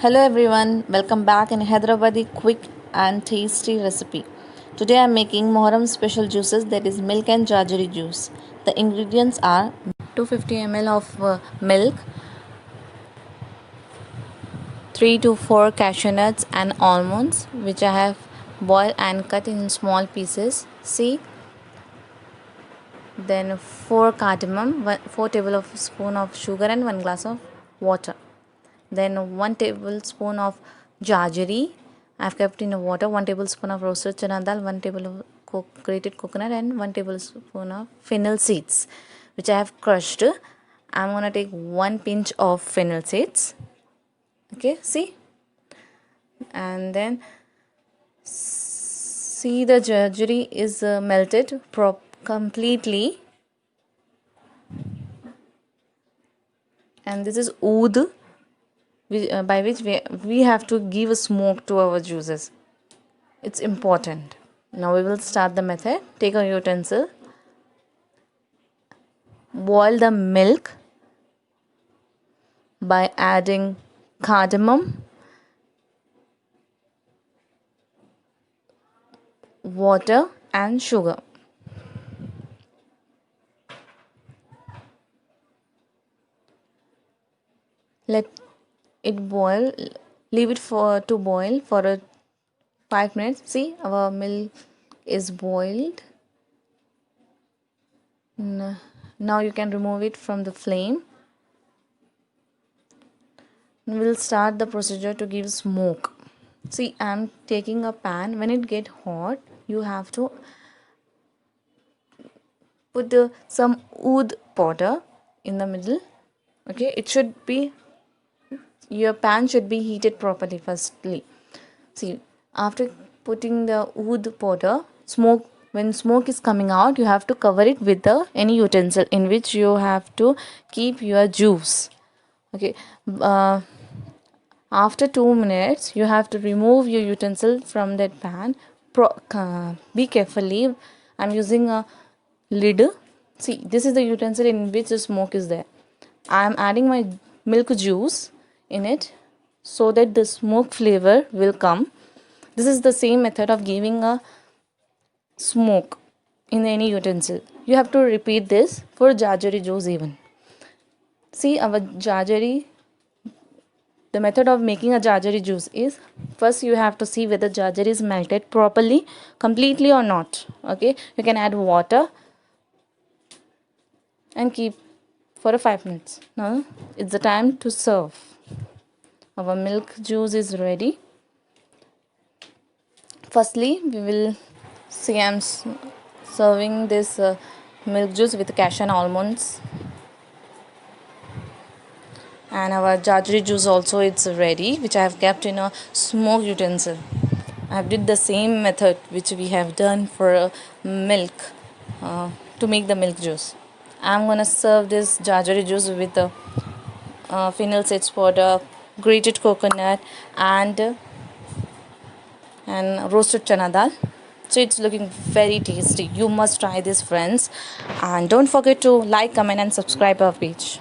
Hello everyone, welcome back in Hyderabadi quick and tasty recipe. Today I am making Muharram special juices, that is milk and jaggery juice. The ingredients are 250 ml of milk, 3 to 4 cashew nuts and almonds which I have boiled and cut in small pieces. See, then 4 cardamom, 4 tablespoon of sugar and 1 glass of water. Then 1 tablespoon of jaggery I've kept in water, 1 tablespoon of roasted chana dal, 1 tablespoon of grated coconut and 1 tablespoon of fennel seeds which I have crushed. I'm gonna take 1 pinch of fennel seeds. Okay, see, and then see the jaggery is melted completely, and this is oud by which we have to give a smoke to our juices. It's important. Now we will start the method. Take a utensil, boil the milk by adding cardamom, water and sugar. Let it boil, leave it to boil for 5 minutes. See, our milk is boiled. Now you can remove it from the flame. We'll start the procedure to give smoke. See, I'm taking a pan. When it get hot, you have to put some oud powder in the middle. Okay, it should be, your pan should be heated properly firstly. See, after putting the oud powder, when smoke is coming out, you have to cover it with any utensil in which you have to keep your juice. Okay, after 2 minutes you have to remove your utensil from that pan. Be carefully, I'm using a lid. See, this is the utensil in which the smoke is there. I am adding my milk juice in it so that the smoke flavor will come. This is the same method of giving a smoke in any utensil. You have to repeat this for jaggery juice even. See, our jaggery, the method of making a jaggery juice is, first you have to see whether jaggery is melted properly, completely or not. Okay, you can add water and keep for 5 minutes. Now it's the time to serve. Our milk juice is ready. Firstly, we will see, I'm serving this milk juice with cashew and almonds, and our jaggery juice also it's ready, which I have kept in a smoked utensil. I have did the same method which we have done for milk to make the milk juice. I'm gonna serve this jaggery juice with the fennel seeds powder, grated coconut and roasted chana dal. So it's looking very tasty. You must try this, friends, and don't forget to like, comment and subscribe our page.